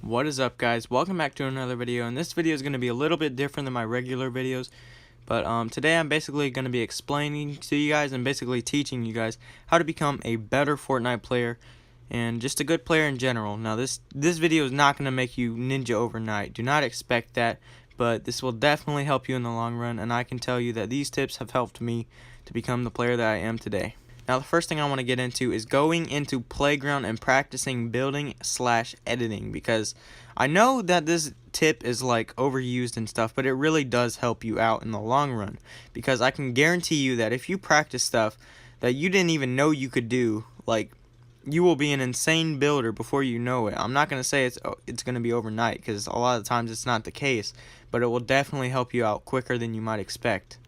What is up, guys? Welcome back to another video, and this video is going to be a little bit different than my regular videos, but today I'm basically going to be explaining to you guys and basically teaching you guys how to become a better Fortnite player and just a good player in general. Now this video is not going to make you ninja overnight. Do not expect that, but this will definitely help you in the long run, and I can tell you that these tips have helped me to become the player that I am today. Now the first thing I want to get into is going into Playground and practicing building/editing, because I know that this tip is like overused and stuff, but it really does help you out in the long run, because I can guarantee you that if you practice stuff that you didn't even know you could do, like, you will be an insane builder before you know it. I'm not going to say it's going to be overnight, because a lot of times it's not the case, but it will definitely help you out quicker than you might expect.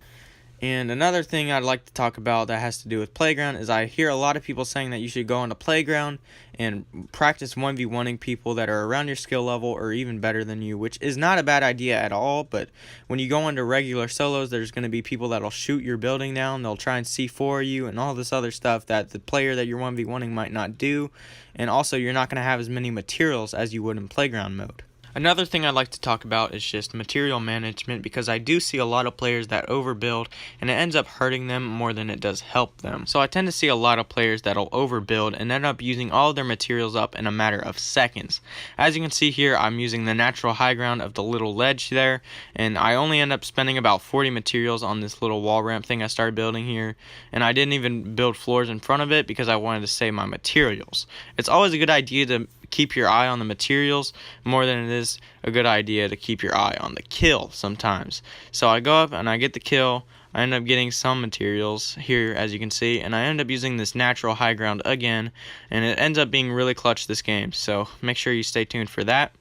And another thing I'd like to talk about that has to do with Playground is I hear a lot of people saying that you should go onto Playground and practice 1v1ing people that are around your skill level or even better than you, which is not a bad idea at all. But when you go into regular solos, there's going to be people that'll shoot your building down, they'll try and C4 you and all this other stuff that the player that you're 1v1ing might not do. And also, you're not going to have as many materials as you would in Playground mode. Another thing I'd like to talk about is just material management, because I do see a lot of players that overbuild and it ends up hurting them more than it does help them. So I tend to see a lot of players that'll overbuild and end up using all of their materials up in a matter of seconds. As you can see here, I'm using the natural high ground of the little ledge there, and I only end up spending about 40 materials on this little wall ramp thing I started building here, and I didn't even build floors in front of it because I wanted to save my materials. It's always a good idea to keep your eye on the materials more than it is a good idea to keep your eye on the kill sometimes. So I go up and I get the kill. I end up getting some materials here, as you can see, and I end up using this natural high ground again, and it ends up being really clutch this game. So make sure you stay tuned for that.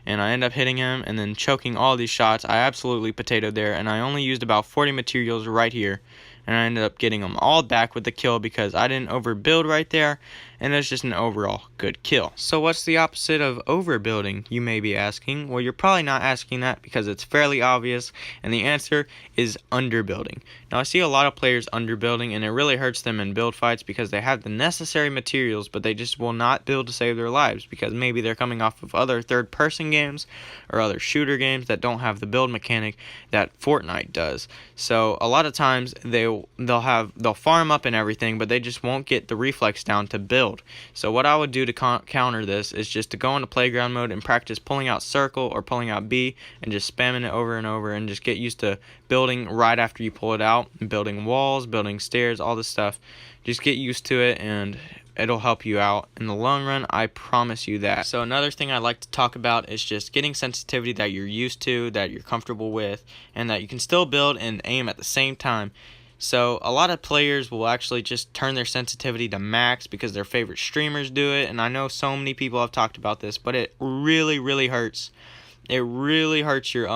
And I end up hitting him and then choking all these shots. I absolutely potatoed there, and I only used about 40 materials right here, and I ended up getting them all back with the kill because I didn't overbuild right there, and it's just an overall good kill. So what's the opposite of overbuilding, you may be asking? Well, you're probably not asking that because it's fairly obvious, and the answer is underbuilding. Now I see a lot of players underbuilding, and it really hurts them in build fights because they have the necessary materials, but they just will not build to save their lives because maybe they're coming off of other third-person games or other shooter games that don't have the build mechanic that Fortnite does. So a lot of times they'll farm up and everything, but they just won't get the reflex down to build. So what I would do to counter this is just to go into Playground mode and practice pulling out circle or pulling out B and just spamming it over and over, and just get used to building right after you pull it out, and building walls, building stairs, all this stuff. Just get used to it and it'll help you out in the long run, I promise you that. So another thing I'd like to talk about is just getting sensitivity that you're used to, that you're comfortable with, and that you can still build and aim at the same time. So a lot of players will actually just turn their sensitivity to max because their favorite streamers do it, and I know so many people have talked about this, but it really hurts. It really hurts your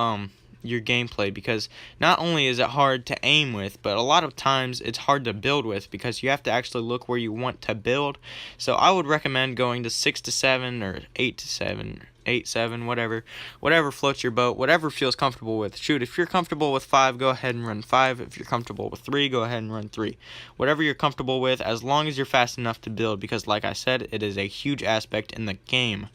gameplay, because not only is it hard to aim with, but a lot of times it's hard to build with because you have to actually look where you want to build. So I would recommend going to 6 to 7 or 8 to 7, 8, 7, whatever floats your boat, whatever feels comfortable with. Shoot, if you're comfortable with 5, go ahead and run 5. If you're comfortable with 3, go ahead and run 3. Whatever you're comfortable with, as long as you're fast enough to build, because like I said, it is a huge aspect in the game.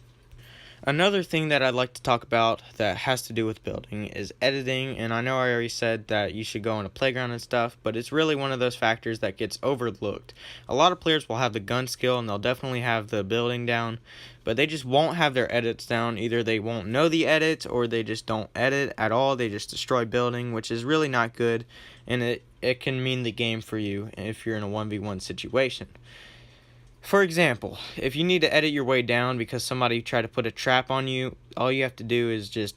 Another thing that I'd like to talk about that has to do with building is editing, and I know I already said that you should go into Playground and stuff, but it's really one of those factors that gets overlooked. A lot of players will have the gun skill and they'll definitely have the building down, but they just won't have their edits down. Either they won't know the edits or they just don't edit at all. They just destroy building, which is really not good, and it can mean the game for you if you're in a 1v1 situation. For example, if you need to edit your way down because somebody tried to put a trap on you, all you have to do is just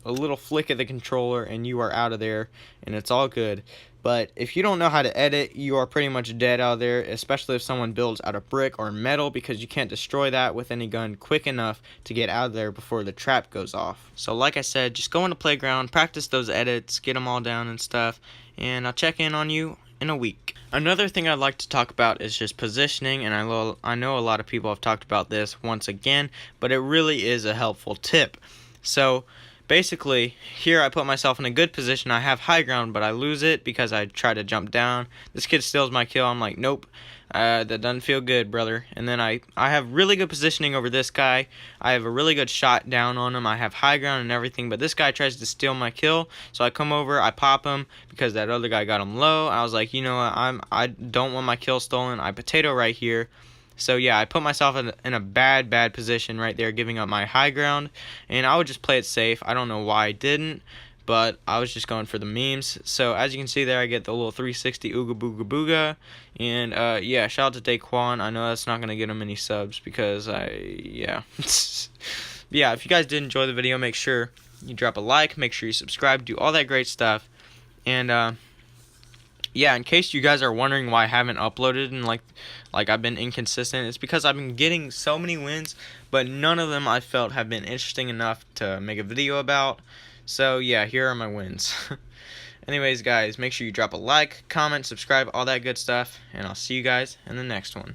a little flick of the controller and you are out of there, and it's all good. But if you don't know how to edit, you are pretty much dead out there, especially if someone builds out of brick or metal, because you can't destroy that with any gun quick enough to get out of there before the trap goes off. So like I said, just go into Playground, practice those edits, get them all down and stuff, and I'll check in on you in a week. Another thing I'd like to talk about is just positioning, and I know a lot of people have talked about this once again, but it really is a helpful tip. So basically, here I put myself in a good position. I have high ground, but I lose it because I try to jump down. This kid steals my kill. I'm like, nope, that doesn't feel good, brother. And then I have really good positioning over this guy. I have a really good shot down on him. I have high ground and everything, but this guy tries to steal my kill. So I come over, I pop him because that other guy got him low. I was like, you know what, I don't want my kill stolen. I potato right here. So yeah, I put myself in a bad position right there, giving up my high ground, and I would just play it safe. I don't know why I didn't, but I was just going for the memes. So as you can see there, I get the little 360 ooga booga booga, and yeah, shout out to Daquan. I know that's not gonna get him any subs because yeah. Yeah, if you guys did enjoy the video, make sure you drop a like, make sure you subscribe, do all that great stuff, and yeah, in case you guys are wondering why I haven't uploaded and like I've been inconsistent, it's because I've been getting so many wins, but none of them I felt have been interesting enough to make a video about. So yeah, here are my wins. Anyways, guys, make sure you drop a like, comment, subscribe, all that good stuff, and I'll see you guys in the next one.